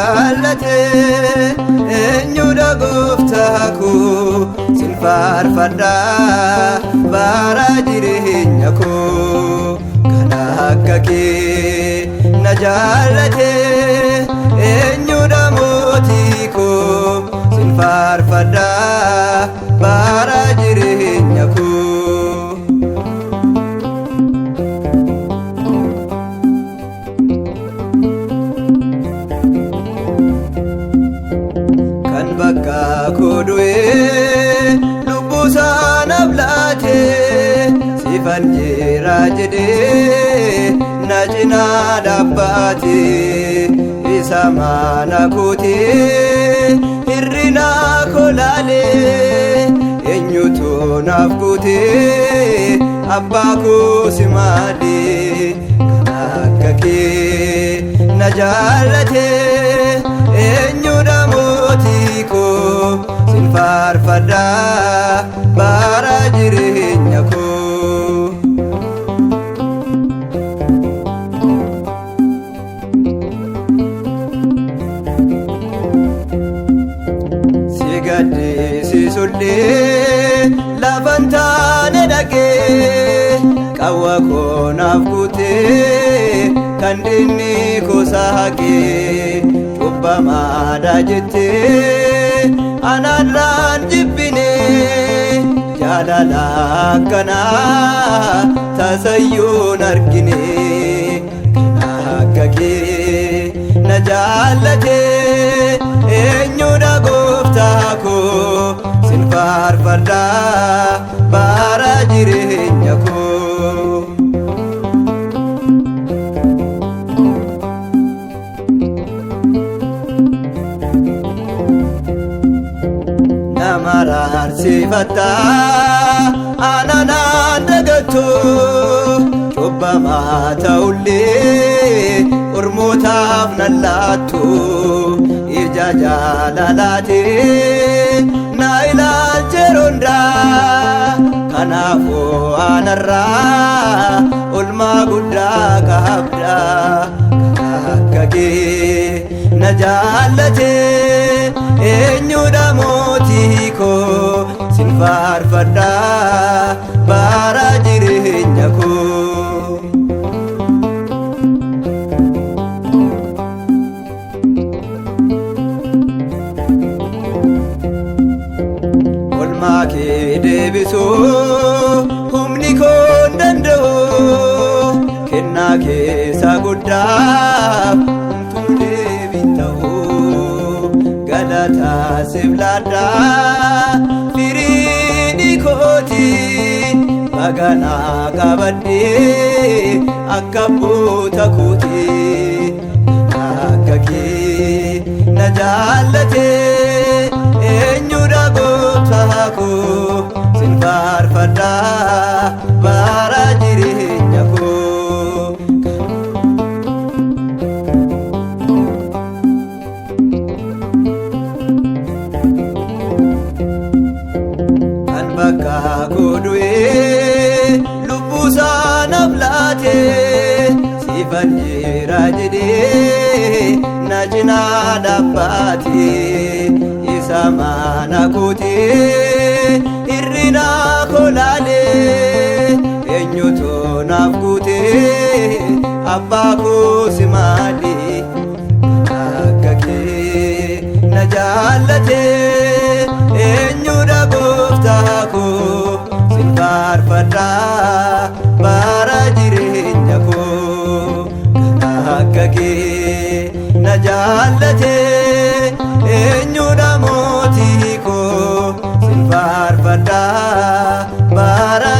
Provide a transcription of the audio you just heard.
jaallate eenyudha gooftaa koo sin faarfadha bara jireenya koo kan akka kee na jaallate eenyudha mootii koo sin faarfadha bara jireenya koo bakka koodue lubbuusaa naaf laate sifan jira jedhee na cinaa dhaabate isa mana kootee hirrina koo laalee eenyutu naaf guutee abbaa koo si maalee kan akka kee na jaallate eenyudha mootii koo sin faarfadha bara jireenya koo si gaddisiisullee lafan taane dhaqee qawwa koo naaf guutee kan diinni koo saaqee cubbamaadha jettee anarraan jibbine jaalala akkanaa tasayyuun argine kan akka kee na jaallate eenyudha gooftaa koo sin faarfadha bara jireenya koo mararsifatta ananaan dagattu cubbamaa ta'ullee ormootaaf nan laattu ija jaalalaatee na ilaalcheeronda kanaafuu anarraa olmaa guddaa qabda kan akka kee na jaallate eenyudha mootii koo sin faarfadha bara jireenya koo olmaa kee deebisuu humni koo hin danda'u kennaa keessa guddaaf humtuu deebiin ta'u galata sibladha firiini kooti baganaa qabadhee akka buuta kooti akka kee na jaallate eenyudha gooftaa koo sin faarfadha bara jireenya koo bakka koodue lubbuusaa naaf laate sifan jira jedhee na cinaa dhaabate isa mana kootee hirrina koo laalee eenyutu naaf guutee abbaa koo si maalee akka kee na jaallate eenyudha gooftaa koo sin faarfadha bara jireenya koo kan akka kee na jaallate eenyudha mootii koo sin faarfadha bara